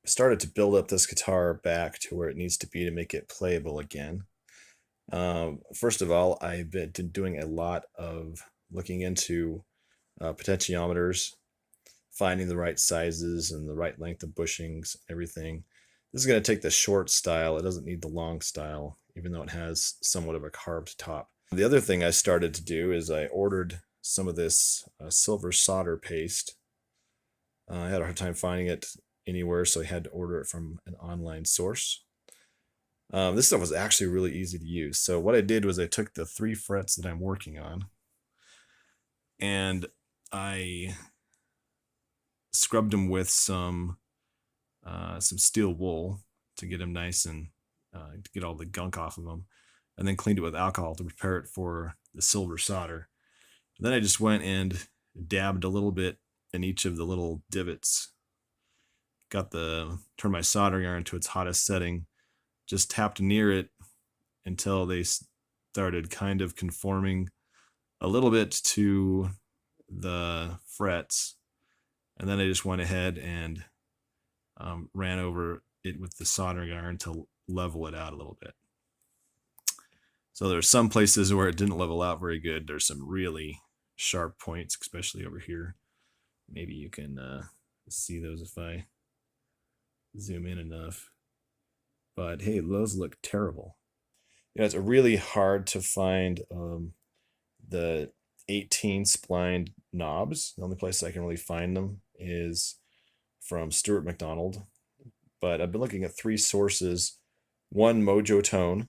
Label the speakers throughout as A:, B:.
A: started to build up this guitar back to where it needs to be to make it playable again. First of all, I've been doing a lot of looking into potentiometers, finding the right sizes and the right length of bushings, everything. This is going to take the short style. It doesn't need the long style, even though it has somewhat of a carved top. The other thing I started to do is I ordered some of this silver solder paste. I had a hard time finding it anywhere, so I had to order it from an online source. This stuff was actually really easy to use. So what I did was I took the 3 frets that I'm working on and I scrubbed them with some steel wool to get them nice and to get all the gunk off of them, and then cleaned it with alcohol to prepare it for the silver solder. And then I just went and dabbed a little bit in each of the little divots. Turned my soldering iron to its hottest setting, just tapped near it until they started kind of conforming a little bit to the frets, and then I just went ahead and ran over it with the soldering iron to level it out a little bit. So there's some places where it didn't level out very good. There's some really sharp points, especially over here. Maybe you can see those if I zoom in enough. But hey, those look terrible. You know, it's really hard to find the 18 splined knobs. The only place I can really find them is from Stuart McDonald. But I've been looking at 3 sources. One, Mojo Tone.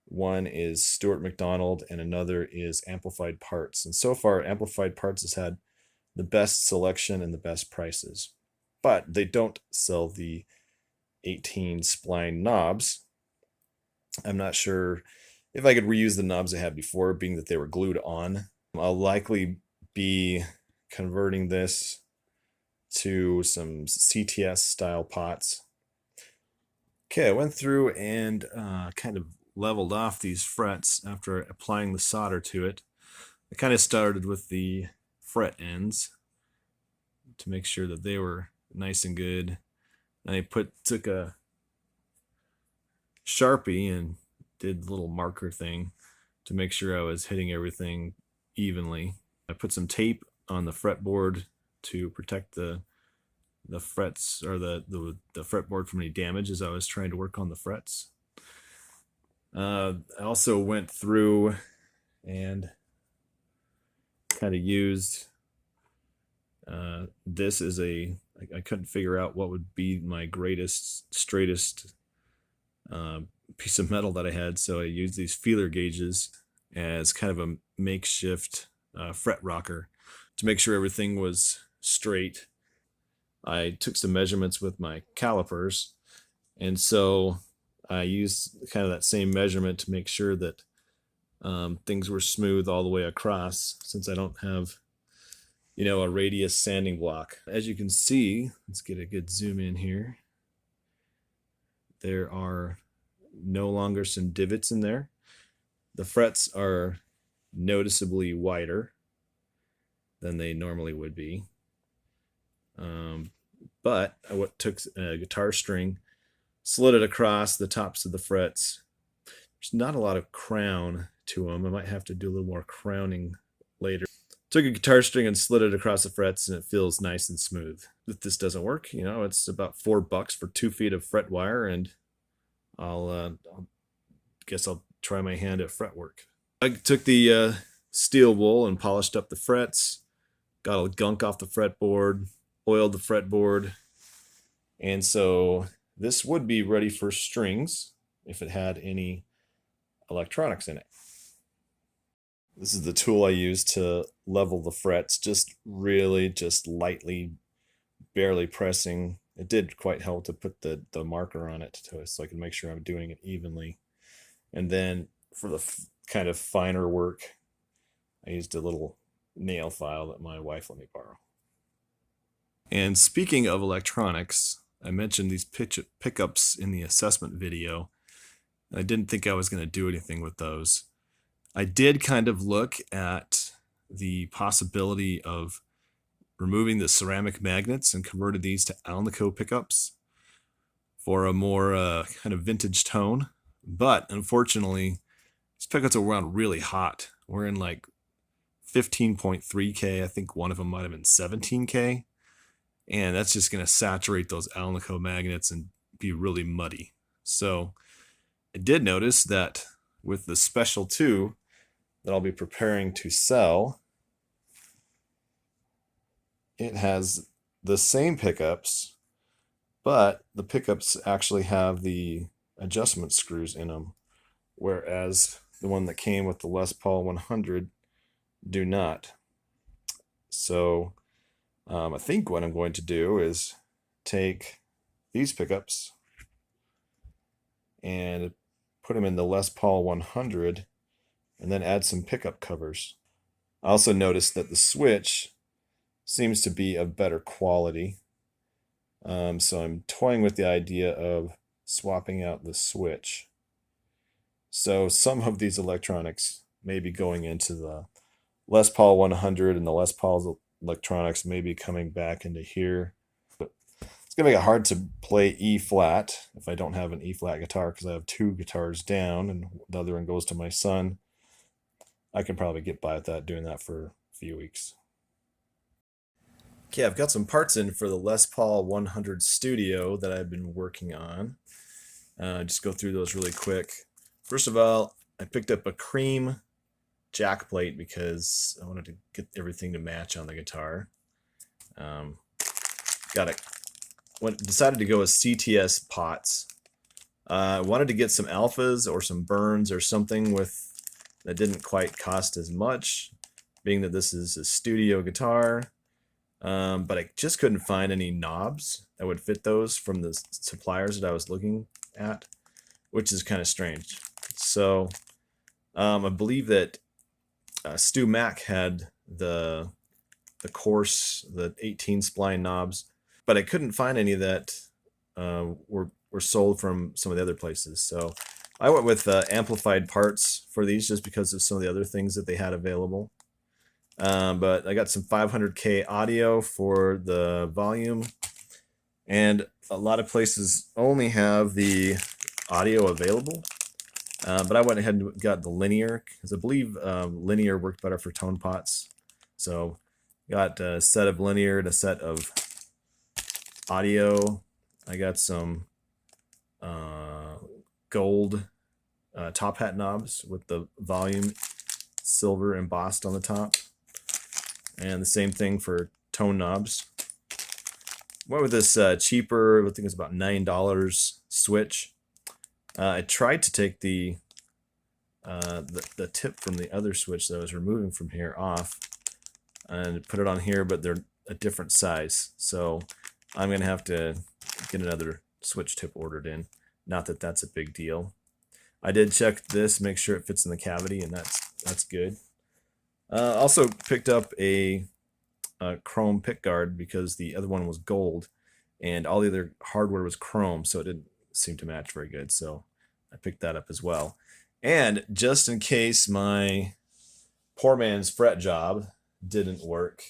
A: One is Stuart McDonald, and another is Amplified Parts. And so far, Amplified Parts has had the best selection and the best prices. But they don't sell the 18 spline knobs. I'm not sure if I could reuse the knobs I had before, being that they were glued on. I'll likely be converting this to some CTS style pots. Okay, I went through and kind of leveled off these frets after applying the solder to it. I kind of started with the fret ends to make sure that they were nice and good. And I took a Sharpie and did the little marker thing to make sure I was hitting everything evenly. I put some tape on the fretboard to protect the frets, or the fretboard from any damage as I was trying to work on the frets. I also went through and kind of used this as I couldn't figure out what would be my greatest, straightest piece of metal that I had, so I used these feeler gauges as kind of a makeshift fret rocker to make sure everything was straight. I took some measurements with my calipers, and so I used kind of that same measurement to make sure that things were smooth all the way across, since I don't have, you know, a radius sanding block. As you can see, let's get a good zoom in here. There are no longer some divots in there. The frets are noticeably wider than they normally would be. But I took a guitar string, slid it across the tops of the frets. There's not a lot of crown to them. I might have to do a little more crowning later. Took a guitar string and slid it across the frets, and it feels nice and smooth. If this doesn't work, you know, it's about $4 for 2 feet of fret wire, and I'll guess I'll try my hand at fretwork. I took the steel wool and polished up the frets, got all the gunk off the fretboard, oiled the fretboard, and so this would be ready for strings if it had any electronics in it. This is the tool I use to level the frets, just lightly, barely pressing. It did quite help to put the marker on it so I can make sure I'm doing it evenly. And then for the kind of finer work, I used a little nail file that my wife let me borrow. And speaking of electronics, I mentioned these pickups in the assessment video. I didn't think I was going to do anything with those. I did kind of look at the possibility of removing the ceramic magnets and converted these to Alnico pickups. for a more kind of vintage tone. But unfortunately, these pickups are wound really hot. We're in like 15.3K. I think one of them might have been 17K. And that's just going to saturate those Alnico magnets and be really muddy. So I did notice that with the Special 2 that I'll be preparing to sell, it has the same pickups, but the pickups actually have the adjustment screws in them, whereas the one that came with the Les Paul 100 do not. So I think what I'm going to do is take these pickups and put them in the Les Paul 100 and then add some pickup covers. I also noticed that the switch seems to be of better quality. So I'm toying with the idea of swapping out the switch. So some of these electronics may be going into the Les Paul 100, and the Les Paul's electronics may be coming back into here. But it's going to make it hard to play E flat if I don't have an E flat guitar, because I have 2 guitars down and the other one goes to my son. I can probably get by with that, doing that for a few weeks. Okay, I've got some parts in for the Les Paul 100 Studio that I've been working on. Just go through those really quick. First of all, I picked up a cream jack plate because I wanted to get everything to match on the guitar. Decided to go with CTS pots. I wanted to get some alphas or some burns or something that didn't quite cost as much, being that this is a studio guitar. But I just couldn't find any knobs that would fit those from the suppliers that I was looking at, which is kind of strange. So I believe that Stu Mack had the coarse, the 18 spline knobs, but I couldn't find any that were sold from some of the other places. So I went with amplified parts for these just because of some of the other things that they had available. But I got some 500K audio for the volume, and a lot of places only have the audio available. But I went ahead and got the linear, because I believe linear worked better for tone pots. So got a set of linear and a set of audio. I got some gold top hat knobs with the volume silver embossed on the top. And the same thing for tone knobs. Went with this cheaper, I think it's about $9 switch. I tried to take the tip from the other switch that I was removing from here off and put it on here, but they're a different size. So I'm going to have to get another switch tip ordered in. Not that that's a big deal. I did check this, make sure it fits in the cavity, and that's good. Also picked up a chrome pick guard because the other one was gold and all the other hardware was chrome, so it didn't seem to match very good. So I picked that up as well. And just in case my poor man's fret job didn't work,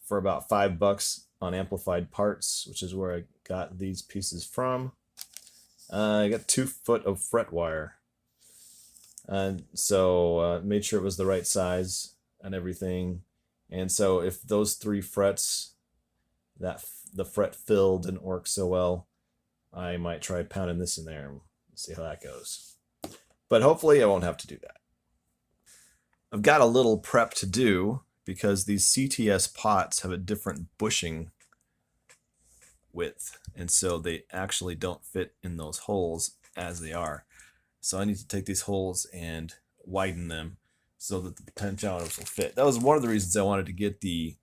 A: for about $5 on Amplified Parts, which is where I got these pieces from, I got 2 foot of fret wire. And so made sure it was the right size and everything. And so if those 3 frets, that the fret fill didn't work so well, I might try pounding this in there and see how that goes. But hopefully I won't have to do that. I've got a little prep to do because these CTS pots have a different bushing width, and so they actually don't fit in those holes as they are. So I need to take these holes and widen them so that the potentiometers will fit. That was one of the reasons I wanted to get the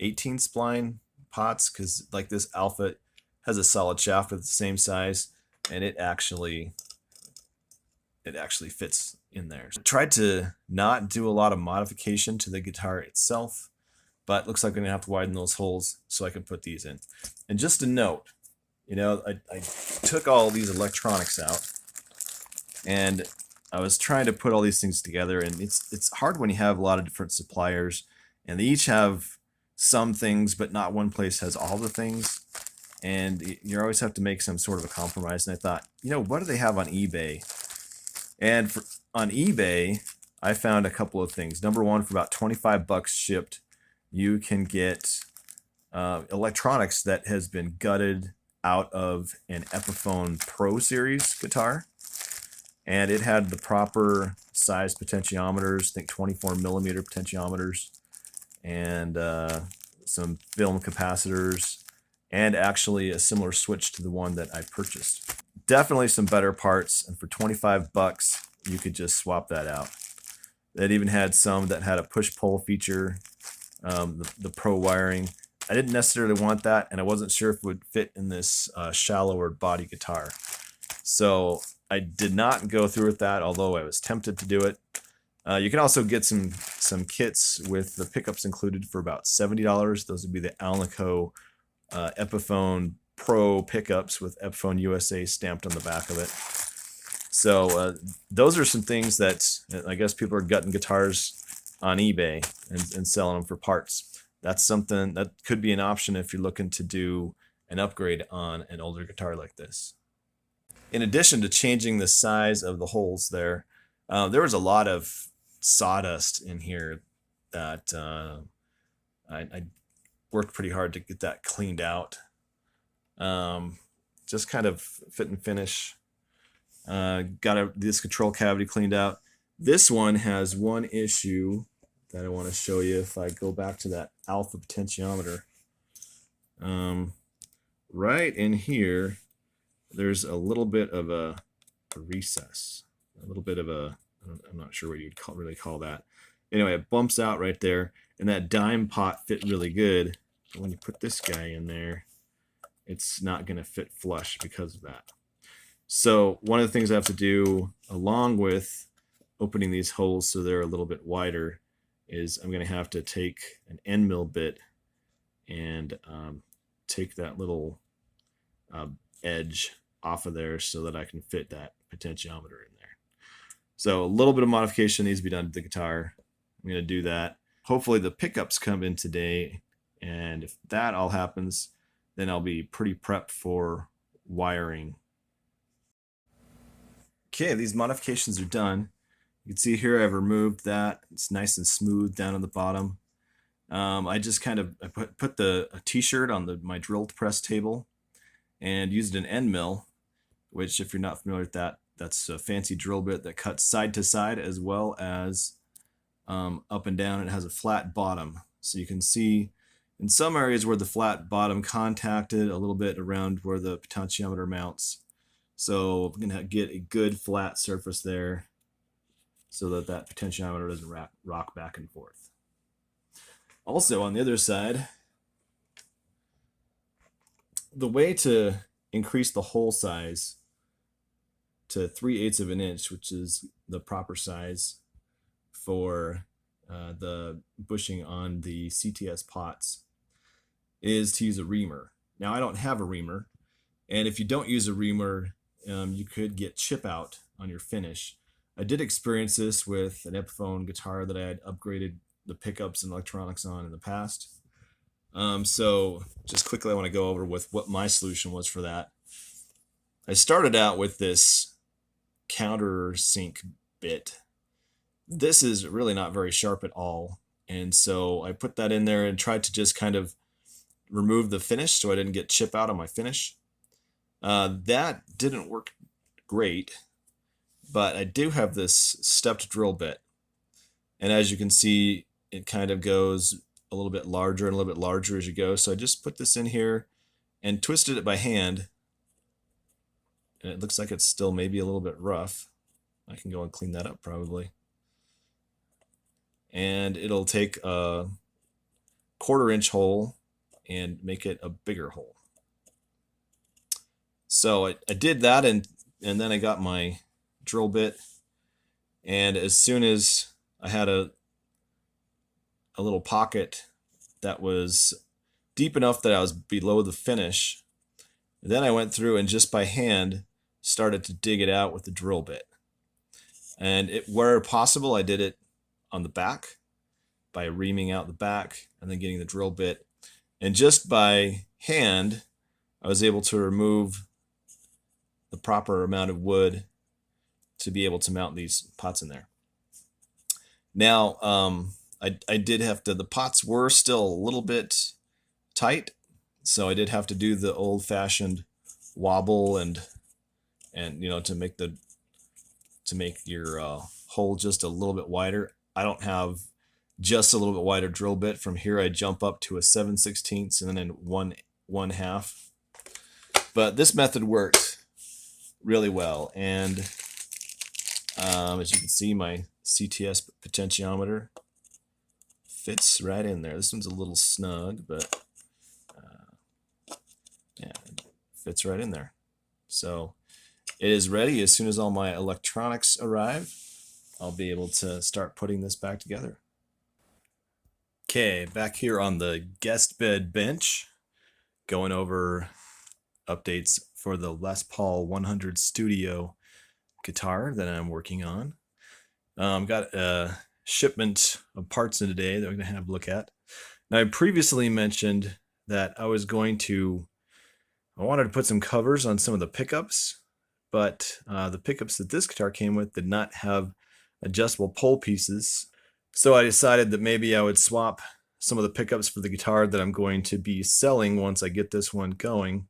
A: 18 spline pots, because like this Alpha has a solid shaft of the same size, and it actually fits in there. I tried to not do a lot of modification to the guitar itself, but looks like I'm gonna have to widen those holes so I can put these in. And just a note, you know, I took all these electronics out, and I was trying to put all these things together, and it's hard when you have a lot of different suppliers, and they each have some things, but not one place has all the things. and you always have to make some sort of a compromise. And I thought, you know, what do they have on eBay? And on eBay, I found a couple of things. Number one, for about 25 bucks shipped, you can get electronics that has been gutted out of an Epiphone Pro Series guitar. And it had the proper size potentiometers, I think 24 millimeter potentiometers, and some film capacitors, and actually a similar switch to the one that I purchased. Definitely some better parts, and for 25 bucks, you could just swap that out. It even had some that had a push-pull feature, the Pro wiring. I didn't necessarily want that, and I wasn't sure if it would fit in this shallower body guitar. So I did not go through with that, although I was tempted to do it. You can also get some kits with the pickups included for about $70. Those would be the Alnico Epiphone Pro pickups with Epiphone USA stamped on the back of it. So those are some things that I guess people are gutting guitars on eBay and selling them for parts. That's something that could be an option if you're looking to do an upgrade on an older guitar like this. In addition to changing the size of the holes there was a lot of sawdust in here that I worked pretty hard to get that cleaned out. Just kind of fit and finish. Got this control cavity cleaned out. This one has one issue that I want to show you. If I go back to that alpha potentiometer, right in here, there's a little bit of a recess, a little bit of a, I'm not sure what you'd really call that. Anyway, it bumps out right there, and that dime pot fit really good. But when you put this guy in there, it's not going to fit flush because of that. So one of the things I have to do, along with opening these holes so they're a little bit wider, is I'm going to have to take an end mill bit and take that little edge off of there so that I can fit that potentiometer in there. So a little bit of modification needs to be done to the guitar. I'm going to do that. Hopefully the pickups come in today, and if that all happens, then I'll be pretty prepped for wiring. Okay, these modifications are done. You can see here I've removed that. It's nice and smooth down on the bottom. I just kind of put a t-shirt on my drill press table and used an end mill, which, if you're not familiar with that, that's a fancy drill bit that cuts side to side as well as up and down. It has a flat bottom, so you can see in some areas where the flat bottom contacted a little bit around where the potentiometer mounts. So I'm going to get a good flat surface there so that that potentiometer doesn't rock back and forth. Also, on the other side, the way to increase the hole size to 3/8 of an inch, which is the proper size for the bushing on the CTS pots, is to use a reamer. Now, I don't have a reamer, and if you don't use a reamer, you could get chip out on your finish. I did experience this with an Epiphone guitar that I had upgraded the pickups and electronics on in the past. So just quickly, I want to go over with what my solution was for that. I started out with this countersink bit. This is really not very sharp at all, and so I put that in there and tried to just kind of remove the finish so I didn't get chip out on my finish. That didn't work great, but I do have this stepped drill bit, and as you can see, it kind of goes a little bit larger and a little bit larger as you go. So I just put this in here and twisted it by hand, and it looks like it's still maybe a little bit rough. I can go and clean that up probably. And it'll take a 1/4 inch hole and make it a bigger hole. So I did that, and then I got my drill bit, and as soon as I had a little pocket that was deep enough that I was below the finish, then I went through and just by hand started to dig it out with the drill bit. And where possible, I did it on the back by reaming out the back and then getting the drill bit. And just by hand, I was able to remove the proper amount of wood to be able to mount these pots in there. Now, I did have to, the pots were still a little bit tight, so I did have to do the old-fashioned wobble and to make your hole just a little bit wider. I don't have just a little bit wider drill bit. From here I jump up to a 7/16 and then 1/2. But this method worked really well, and as you can see, my CTS potentiometer fits right in there. This one's a little snug, but yeah, it fits right in there. So it is ready. As soon as all my electronics arrive, I'll be able to start putting this back together. Okay, back here on the guest bed bench, going over updates for the Les Paul 100 Studio guitar that I'm working on. Got a shipment of parts in today that we're going to have a look at. Now, I previously mentioned that I wanted to put some covers on some of the pickups, but the pickups that this guitar came with did not have adjustable pole pieces. So I decided that maybe I would swap some of the pickups for the guitar that I'm going to be selling once I get this one going.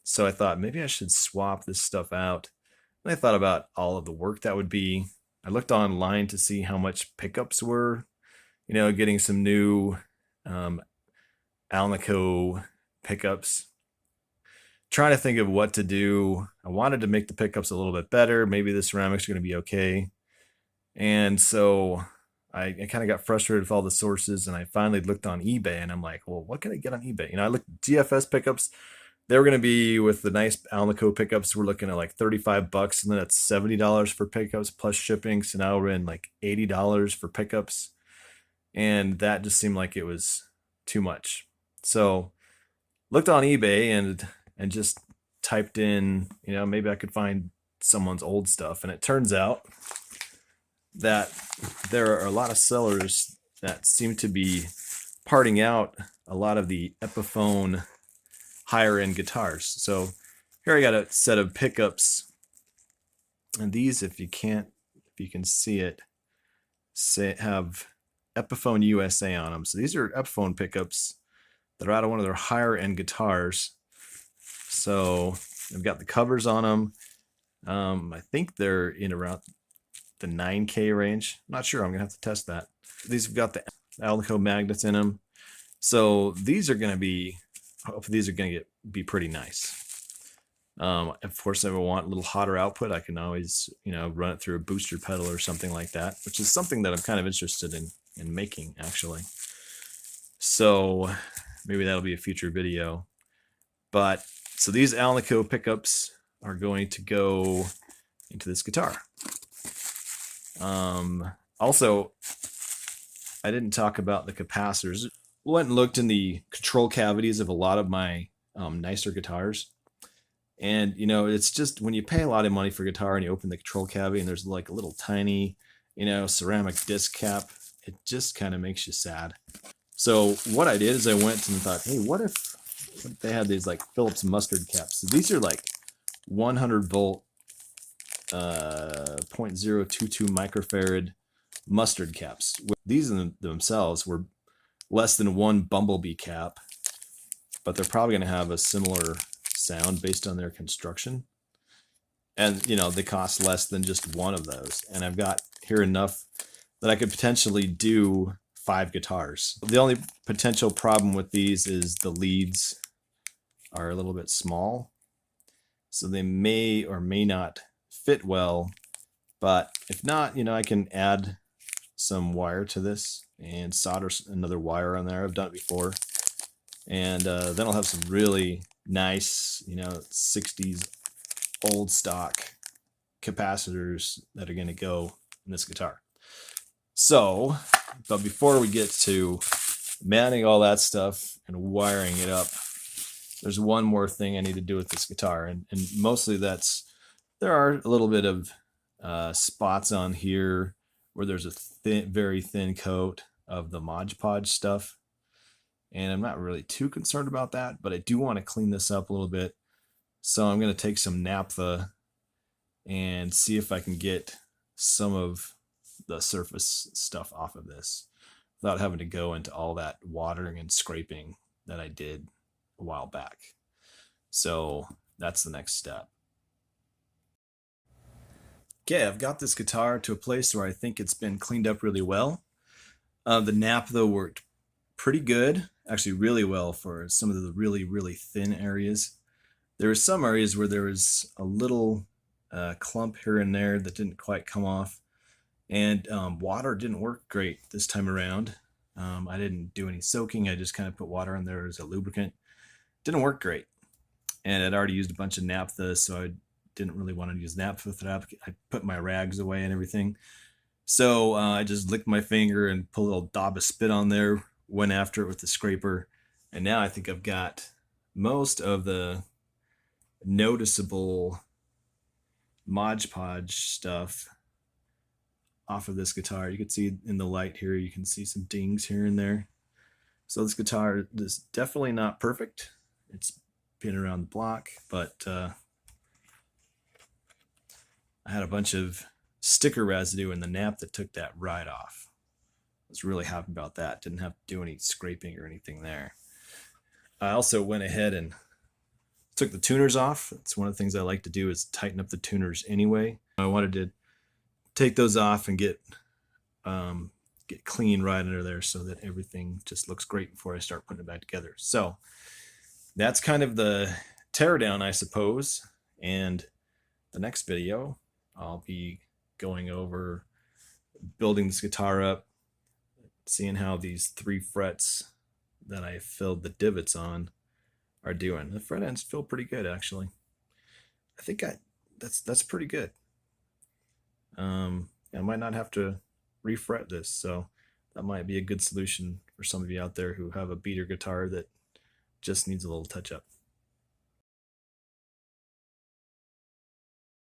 A: So I thought maybe I should swap this stuff out. And I thought about all of the work that would be. I looked online to see how much pickups were, getting some new Alnico pickups. Trying to think of what to do. I wanted to make the pickups a little bit better. Maybe the ceramics are going to be okay. And so I kind of got frustrated with all the sources, and I finally looked on eBay, and I'm like, well, what can I get on eBay? I looked at DFS pickups. They were going to be, with the nice Alnico pickups, we're looking at like $35, and then that's $70 for pickups plus shipping. So now we're in like $80 for pickups, and that just seemed like it was too much. So looked on eBay and just typed in, maybe I could find someone's old stuff, and it turns out that there are a lot of sellers that seem to be parting out a lot of the Epiphone higher end guitars. So here I got a set of pickups, and these, if you can see it, have Epiphone USA on them. So these are Epiphone pickups that are out of one of their higher end guitars. So they've got the covers on them. I think they're in around the 9K range. I'm not sure. I'm gonna have to test that. These have got the Alnico magnets in them. So these are gonna be, hopefully these are gonna be pretty nice. Of course, if I want a little hotter output, I can always, run it through a booster pedal or something like that, which is something that I'm kind of interested in making, actually. So maybe that'll be a future video. But so these Alnico pickups are going to go into this guitar. Also, I didn't talk about the capacitors. Went and looked in the control cavities of a lot of my nicer guitars, and it's just, when you pay a lot of money for a guitar and you open the control cavity and there's like a little tiny ceramic disc cap, it just kind of makes you sad. So what I did is I went and thought, hey, what if they had these like Phillips mustard caps? So these are like 100 volt 0.022 microfarad mustard caps. These in themselves were less than one Bumblebee cap, but they're probably going to have a similar sound based on their construction. And they cost less than just one of those. And I've got here enough that I could potentially do 5 guitars. The only potential problem with these is the leads are a little bit small, so they may or may not fit well. But if not, I can add some wire to this and solder another wire on there. I've done it before, and then I'll have some really nice 60s old stock capacitors that are going to go in this guitar. So, but before we get to mounting all that stuff and wiring it up, there's one more thing I need to do with this guitar, and mostly there are a little bit of spots on here where there's a very thin coat of the Modge Podge stuff. and I'm not really too concerned about that, but I do want to clean this up a little bit. So I'm going to take some naphtha and see if I can get some of the surface stuff off of this without having to go into all that watering and scraping that I did a while back. So that's the next step. Okay, I've got this guitar to a place where I think it's been cleaned up really well. The naphtha worked pretty good, actually really well for some of the really, really thin areas. There were some areas where there was a little clump here and there that didn't quite come off. And water didn't work great this time around. I didn't do any soaking. I just kind of put water in there as a lubricant. Didn't work great. And I'd already used a bunch of naphtha, so I didn't really want to use naphtha for that. I put my rags away and everything. So I just licked my finger and put a little dab of spit on there, went after it with the scraper. And now I think I've got most of the noticeable modge podge stuff off of this guitar. You can see in the light here, you can see some dings here and there. So this guitar is definitely not perfect. It's been around the block, but I had a bunch of sticker residue in the nap that took that right off. I was really happy about that. Didn't have to do any scraping or anything there. I also went ahead and took the tuners off. It's one of the things I like to do is tighten up the tuners anyway. I wanted to take those off and get clean right under there so that everything just looks great before I start putting it back together. So that's kind of the teardown, I suppose. And the next video, I'll be going over building this guitar up, seeing how these 3 frets that I filled the divots on are doing. The fret ends feel pretty good, actually. I think that's pretty good. I might not have to refret this, so that might be a good solution for some of you out there who have a beater guitar that just needs a little touch up.